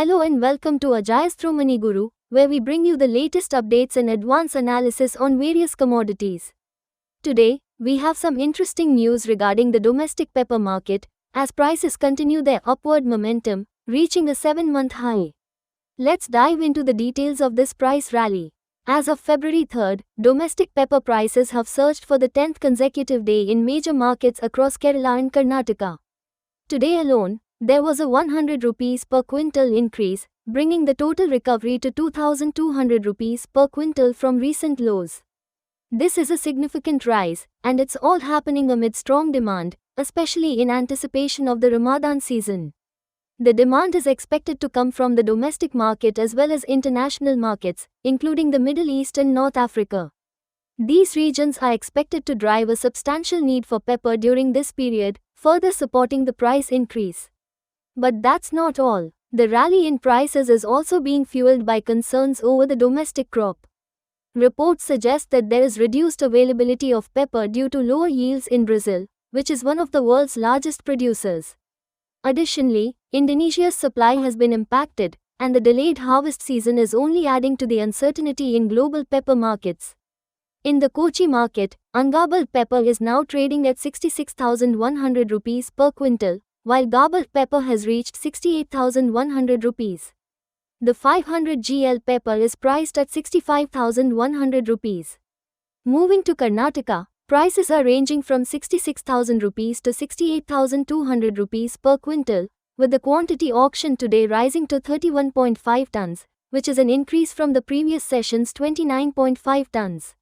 Hello and welcome to Ajayastro Money Guru, where we bring you the latest updates and advanced analysis on various commodities. Today, we have some interesting news regarding the domestic pepper market, as prices continue their upward momentum, reaching a 7-month high. Let's dive into the details of this price rally. As of February 3rd, domestic pepper prices have surged for the 10th consecutive day in major markets across Kerala and Karnataka. Today alone, there was a 100 rupees per quintal increase, bringing the total recovery to 2,200 rupees per quintal from recent lows. This is a significant rise, and it's all happening amid strong demand, especially in anticipation of the Ramadan season. The demand is expected to come from the domestic market as well as international markets, including the Middle East and North Africa. These regions are expected to drive a substantial need for pepper during this period, further supporting the price increase. But that's not all. The rally in prices is also being fueled by concerns over the domestic crop. Reports suggest that there is reduced availability of pepper due to lower yields in Brazil, which is one of the world's largest producers. Additionally, Indonesia's supply has been impacted, and the delayed harvest season is only adding to the uncertainty in global pepper markets. In the Kochi market, ungarbed pepper is now trading at 66,100 rupees per quintal, while garbled pepper has reached 68,100 rupees. The 500 GL pepper is priced at 65,100 rupees. Moving to Karnataka, prices are ranging from 66,000 rupees to 68,200 rupees per quintal, with the quantity auctioned today rising to 31.5 tons, which is an increase from the previous session's 29.5 tons.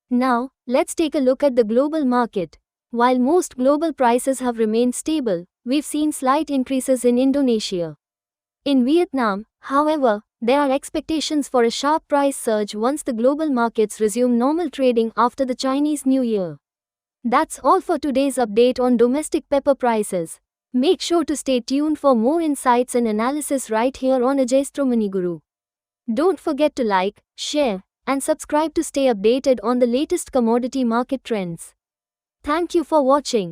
Now, let's take a look at the global market. While most global prices have remained stable, we've seen slight increases in Indonesia. In Vietnam, however, there are expectations for a sharp price surge once the global markets resume normal trading after the Chinese New Year. That's all for today's update on domestic pepper prices. Make sure to stay tuned for more insights and analysis right here on Ajayastro Money Guru. Don't forget to like, share, and subscribe to stay updated on the latest commodity market trends. Thank you for watching.